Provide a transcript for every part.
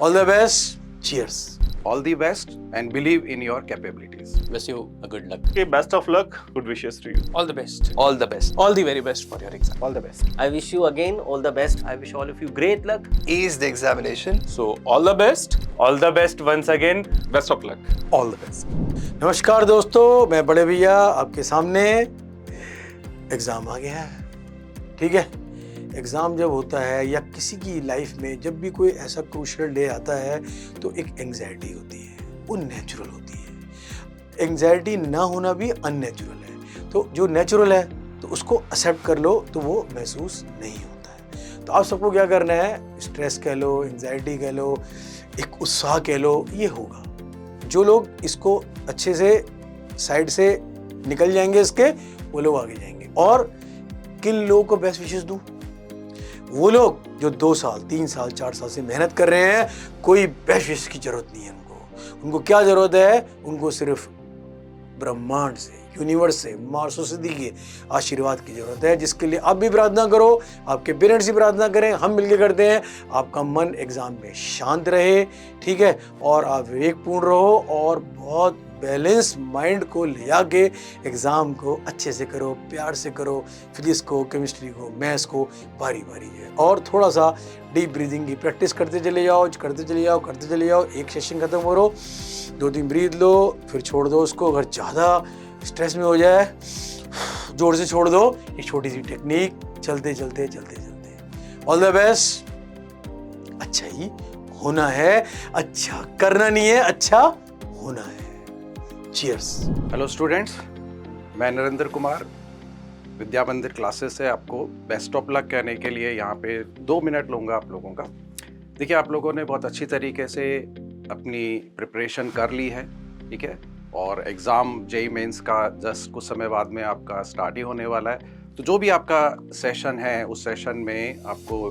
All the best. Cheers. All the best and believe in your capabilities. Wish you a good luck. Okay, best of luck. Good wishes to you. All the best. All the best. All the very best for your exam. All the best. I wish you again all the best. I wish all of you great luck. Ace the examination. So, all the best. All the best once again. Best of luck. All the best. नमस्कार दोस्तों, मैं बड़े भैया आपके सामने। Exam आ गया है, ठीक है। एग्ज़ाम जब होता है या किसी की लाइफ में जब भी कोई ऐसा क्रूशियल डे आता है तो एक एंग्जाइटी होती है, वो नेचुरल होती है। एंग्जाइटी ना होना भी अननेचुरल है, तो जो नेचुरल है तो उसको एक्सेप्ट कर लो तो वो महसूस नहीं होता है। तो आप सबको क्या करना है, स्ट्रेस कह लो, एंग्जाइटी कह लो, एक उत्साह कह लो, ये होगा। जो लोग इसको अच्छे से साइड से निकल जाएंगे इसके, वो लोग आगे जाएंगे। और किन लोगों को बेस्ट विशेस दूं? वो लोग जो 2 साल 3 साल 4 साल से मेहनत कर रहे हैं, कोई बेस्ट विशेस की जरूरत नहीं है उनको क्या जरूरत है? उनको सिर्फ ब्रह्मांड से, यूनिवर्स से, माँ सरस्वती के आशीर्वाद की जरूरत है, जिसके लिए आप भी प्रार्थना करो, आपके पेरेंट्स भी प्रार्थना करें, हम मिलकर करते हैं। आपका मन एग्जाम में शांत रहे, ठीक है, और आप विवेकपूर्ण रहो और बहुत बैलेंस माइंड को ले आके एग्ज़ाम को अच्छे से करो, प्यार से करो। फिजिक्स को, केमिस्ट्री को, मैथ्स को बारी बारी है। और थोड़ा सा डीप ब्रीदिंग की प्रैक्टिस करते चले जाओ। एक सेशन खत्म करो, 2-3 ब्रीद लो, फिर छोड़ दो उसको। अगर ज़्यादा स्ट्रेस में हो जाए, जोर से छोड़ दो। ये छोटी सी टेक्निक, चलते चलते। All the best. अच्छा ही होना है, अच्छा करना नहीं है, अच्छा होना है। Cheers. हेलो स्टूडेंट्स, मैं नरेंद्र कुमार विद्या मंदिर क्लासेस से आपको बेस्ट ऑफ लक कहने के लिए यहाँ पे 2 मिनट लूँगा आप लोगों का। देखिए, आप लोगों ने बहुत अच्छी तरीके से अपनी प्रिपरेशन कर ली है, ठीक है, और एग्ज़ाम जेईई मेंस का जस्ट कुछ समय बाद में आपका स्टार्ट ही होने वाला है। तो जो भी आपका सेशन है, उस सेशन में आपको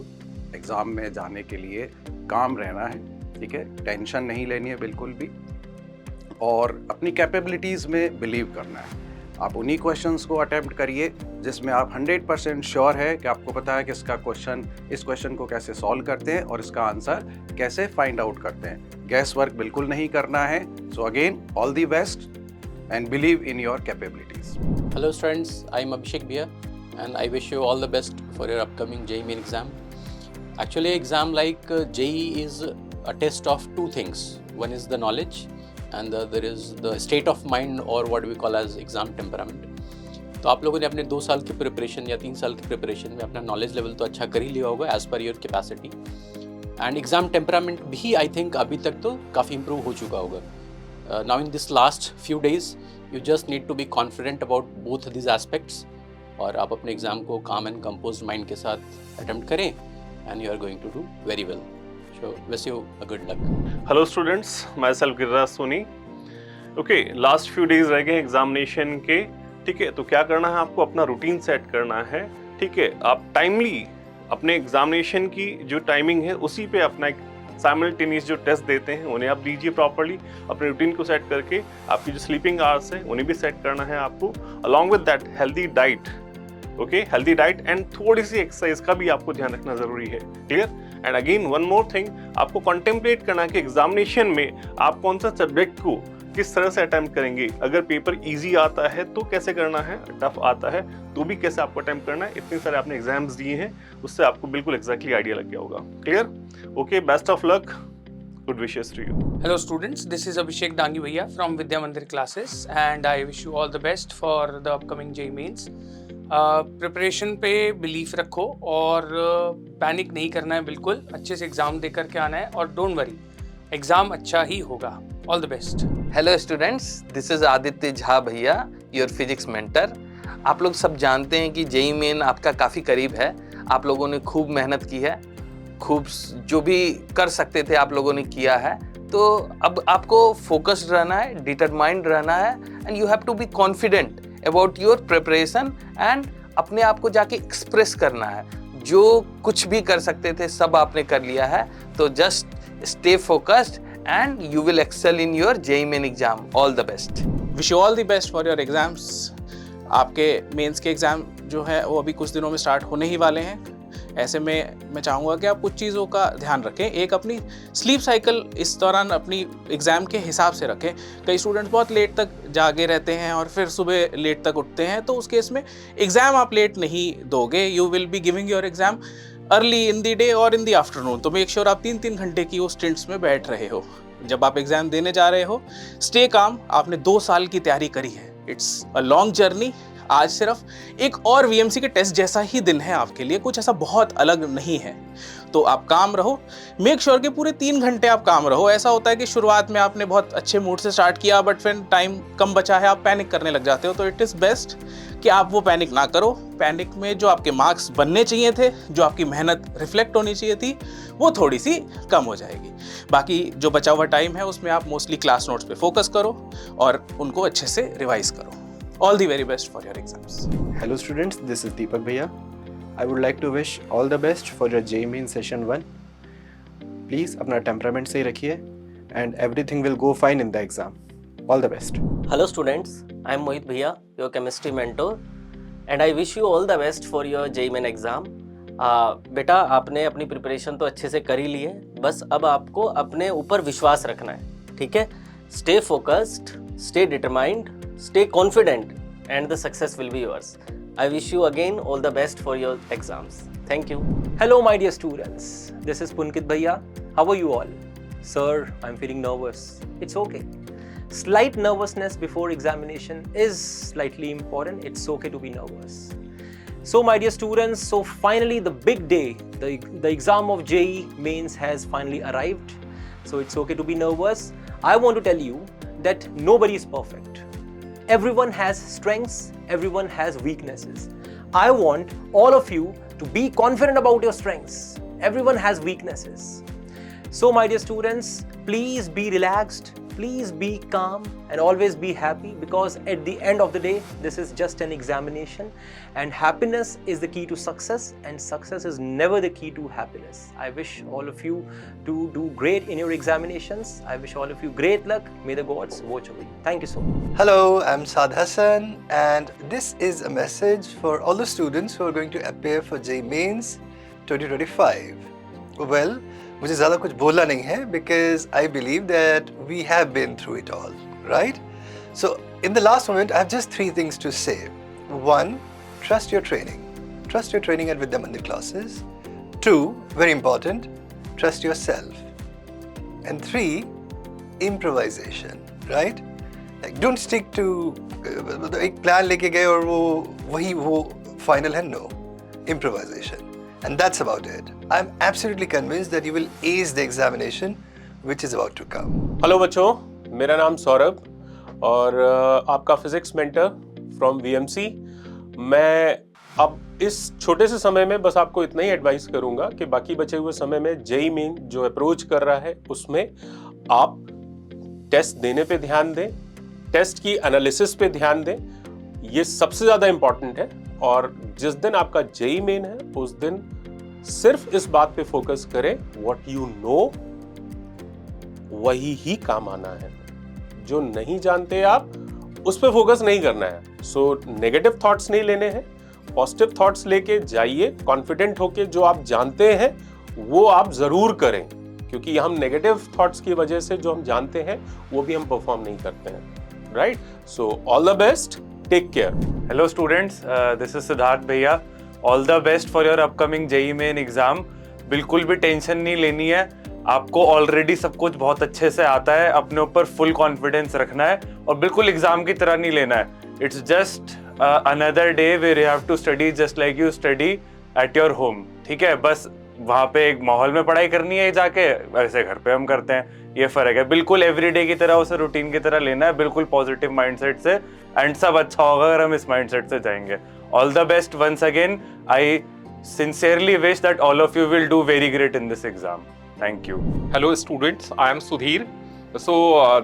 एग्ज़ाम में जाने के लिए काम रहना है, ठीक है, टेंशन नहीं लेनी है बिल्कुल भी, और अपनी कैपेबिलिटीज़ में बिलीव करना है। आप उन्हीं क्वेश्चंस को अटेम्प्ट करिए जिसमें आप 100% श्योर है कि आपको पता है कि इस क्वेश्चन को कैसे सॉल्व करते हैं और इसका आंसर कैसे फाइंड आउट करते हैं। गैस वर्क बिल्कुल नहीं करना है। So again, all the best and believe in your capabilities. Hello students, I am Abhishek Bhaiya and I wish you all the best for your upcoming JEE main exam. Actually, exam like JEE is a test of 2 things. One is the knowledge and the other is the state of mind or what we call as exam temperament. तो आप लोगों ने अपने 2 साल की preparation या 3 साल की प्रिपरेशन में अपना नॉलेज लेवल तो अच्छा कर ही लिया होगा as per your capacity, and exam temperament भी आई थिंक अभी तक तो काफ़ी इंप्रूव हो चुका होगा। Now in this last few days you just need to be confident about both this aspects, और आप अपने एग्जाम को काम एंड कंपोज माइंड के साथ अटेम्प्ट करें and you are going to do very well. So wish you a good luck. Hello students, myself Giriraj Soni. Okay, last few days रह गए एग्जामिनेशन के, ठीक है। तो क्या करना है, आपको अपना रूटीन सेट करना है, ठीक है। आप टाइमली अपने एग्जामिनेशन की जो टाइमिंग है उसी पे अपना एक साइमल्टेनियस जो टेस्ट देते हैं उन्हें आप दीजिए प्रॉपर्ली। अपने रूटीन को सेट करके आपकी जो स्लीपिंग आवर्स है उन्हें भी सेट करना है आपको, along with that healthy diet. Okay, healthy diet and थोड़ी सी एक्सरसाइज का भी आपको ध्यान रखना जरूरी है। Clear? And again one more thing, आपको कॉन्टेम्पलेट करना कि एग्जामिनेशन में आप कौन सा सब्जेक्ट को किस तरह से अटेम्प्ट करेंगे। अगर पेपर इजी आता है तो कैसे करना है, टफ आता है तो भी कैसे आपको अटेम्प्ट करना है। इतने सारे आपने एग्जाम्स दिए हैं, उससे आपको बिल्कुल एग्जैक्टली आइडिया लग गया होगा। Clear? Okay, best of luck, good wishes to you. Hello students, this is Abhishek Dangi Bhaiya from Vidya Mandir classes and I wish you all the best for the upcoming JEE mains. Preparation पे belief रखो और panic नहीं करना है, बिल्कुल अच्छे से exam दे करके आना है और डोंट वरी, एग्ज़ाम अच्छा ही होगा। All the best. Hello students, this is Aditya Jha भैया, योर फिजिक्स मेंटर। आप लोग सब जानते हैं कि जेईई मेन आपका काफ़ी करीब है। आप लोगों ने खूब मेहनत की है, खूब जो भी कर सकते थे आप लोगों ने किया है। तो अब आपको फोकस्ड रहना है, डिटरमाइंड रहना है, and you have to be confident about your preparation and अपने आप को जाके एक्सप्रेस करना है। जो कुछ भी कर सकते थे सब आपने कर लिया है, तो just stay focused and you will excel in your JEE main exam. All the best. Wish you all the best for your exams. आपके मेंस के एग्ज़ाम जो है वो अभी कुछ दिनों में स्टार्ट होने ही वाले हैं। ऐसे में मैं चाहूँगा कि आप कुछ चीज़ों का ध्यान रखें। एक अपनी स्लीप साइकिल इस दौरान अपनी एग्ज़ाम के हिसाब से रखें। कई स्टूडेंट्स बहुत लेट तक जागे रहते हैं और फिर सुबह लेट तक उठते हैं, तो उस केस में एग्ज़ाम आप लेट नहीं दोगे। You will be giving your exam early in the day और इन द आफ्टरनून। तो मेक श्योर आप 3-3 घंटे की वो स्टिंट्स में बैठ रहे हो। जब आप एग्ज़ाम देने जा रहे हो, स्टे काम। आपने 2 साल की तैयारी करी है, इट्स अ लॉन्ग जर्नी। आज सिर्फ एक और वीएमसी के टेस्ट जैसा ही दिन है आपके लिए, कुछ ऐसा बहुत अलग नहीं है। तो आप काम रहो, मेक श्योर कि पूरे 3 घंटे आप काम रहो। ऐसा होता है कि शुरुआत में आपने बहुत अच्छे मूड से स्टार्ट किया, बट फिर टाइम कम बचा है, आप पैनिक करने लग जाते हो। तो इट इज़ बेस्ट कि आप वो पैनिक ना करो। पैनिक में जो आपके मार्क्स बनने चाहिए थे, जो आपकी मेहनत रिफ्लेक्ट होनी चाहिए थी, वो थोड़ी सी कम हो जाएगी। बाकी जो बचा हुआ टाइम है उसमें आप मोस्टली क्लास नोट्स पे फोकस करो और उनको अच्छे से रिवाइज करो। All the very best for your exams. Hello students, this is Deepak Bhaiya. I would like to wish all the best for your JEE Main Session 1. Please अपना temperament सही रखिए and everything will go fine in the exam. All the best. Hello students, I am Mohit Bhaiya, your chemistry mentor, and I wish you all the best for your JEE Main exam. बेटा आपने अपनी preparation तो अच्छे से कर ही ली है, बस अब आपको अपने ऊपर विश्वास रखना है, ठीक है? Stay focused, stay determined, stay confident, and the success will be yours. I wish you again all the best for your exams. Thank you. Hello my dear students, this is Punkit Bhaiya. How are you all? Sir, I'm feeling nervous. It's okay. Slight nervousness before examination is slightly important. It's okay to be nervous. So my dear students, so finally the big day, the exam of JEE Mains has finally arrived. So it's okay to be nervous. I want to tell you that nobody is perfect. Everyone has strengths, everyone has weaknesses. I want all of you to be confident about your strengths. Everyone has weaknesses. So my dear students, please be relaxed, please be calm and always be happy, because at the end of the day, this is just an examination and happiness is the key to success, and success is never the key to happiness. I wish all of you to do great in your examinations. I wish all of you great luck. May the gods watch over you. Thank you so much. Hello, I'm Saad Hassan and this is a message for all the students who are going to appear for JEE Mains 2025. Well, मुझे ज़्यादा कुछ बोलना नहीं है because I believe that we have been through it all, right? So in the last moment, I have just 3 things to say. 1, trust your training. Trust your training at Vidya Mandir classes. 2, very important, trust yourself. And 3, improvisation, right? Like don't stick to एक plan लेके गए और वो final है, no. Improvisation. And that's about it. I'm absolutely convinced that you will ace the examination which is about to come. Hello बच्चों, मेरा नाम सौरभ और आपका फिजिक्स मेंटर फ्रॉम VMC। मैं अब इस छोटे से समय में बस आपको इतना ही एडवाइस करूंगा कि बाकी बचे हुए समय में JEE मेन जो अप्रोच कर रहा है उसमें आप टेस्ट देने पे ध्यान दें, टेस्ट की एनालिसिस पे ध्यान दें। ये सबसे ज़्यादा इम्पॉर्टेंट है। और जिस दिन आपका JEE मेन है उस दिन सिर्फ इस बात पे फोकस करें, व्हाट यू नो वही ही काम आना है। जो नहीं जानते आप उस पे फोकस नहीं करना है। सो नेगेटिव थॉट्स नहीं लेने हैं, पॉजिटिव थॉट्स लेके जाइए, कॉन्फिडेंट होके जो आप जानते हैं वो आप जरूर करें, क्योंकि हम नेगेटिव थॉट्स की वजह से जो हम जानते हैं वो भी हम परफॉर्म नहीं करते हैं, right? So all the best, take care. Hello students, this is Siddharth Bhaiya. All the best for your upcoming JEE Main exam. बिल्कुल भी टेंशन नहीं लेनी है, आपको ऑलरेडी सब कुछ बहुत अच्छे से आता है। अपने ऊपर फुल कॉन्फिडेंस रखना है और बिल्कुल एग्जाम की तरह नहीं लेना है। It's just another day where you have to study just like you study at your home, ठीक है? बस वहाँ पे एक माहौल में पढ़ाई करनी है जाके, ऐसे घर पे हम करते हैं, ये फर्क है। बिल्कुल एवरीडे की तरह उसे रूटीन की तरह लेना है, बिल्कुल पॉजिटिव माइंडसेट से, एंड सब अच्छा होगा अगर हम इस माइंडसेट से जाएंगे। All the best once again. I sincerely wish that all of you will do very great in this exam. Thank you. Hello students, I am Sudhir. So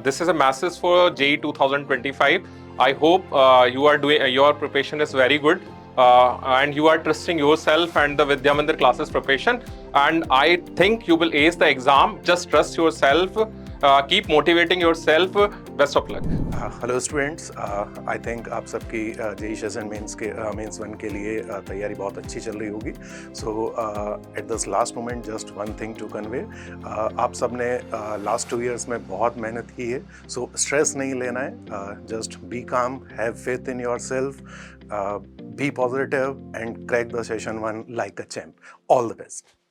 this is a message for JEE 2025. I hope you are doing your preparation is very good and you are trusting yourself and the Vidya Mandir classes preparation, and I think you will ace the exam. Just trust yourself, keep motivating yourself. Best of luck. Hello students, I think आप सबकी JEE session mains 1 के लिए तैयारी बहुत अच्छी चल रही होगी। So at this last moment just one thing to convey, आप सब ने लास्ट 2 इयर्स में बहुत मेहनत की है, सो स्ट्रेस नहीं लेना है, just be calm, have faith in your self, be positive and crack the session 1 like a champ. All the best.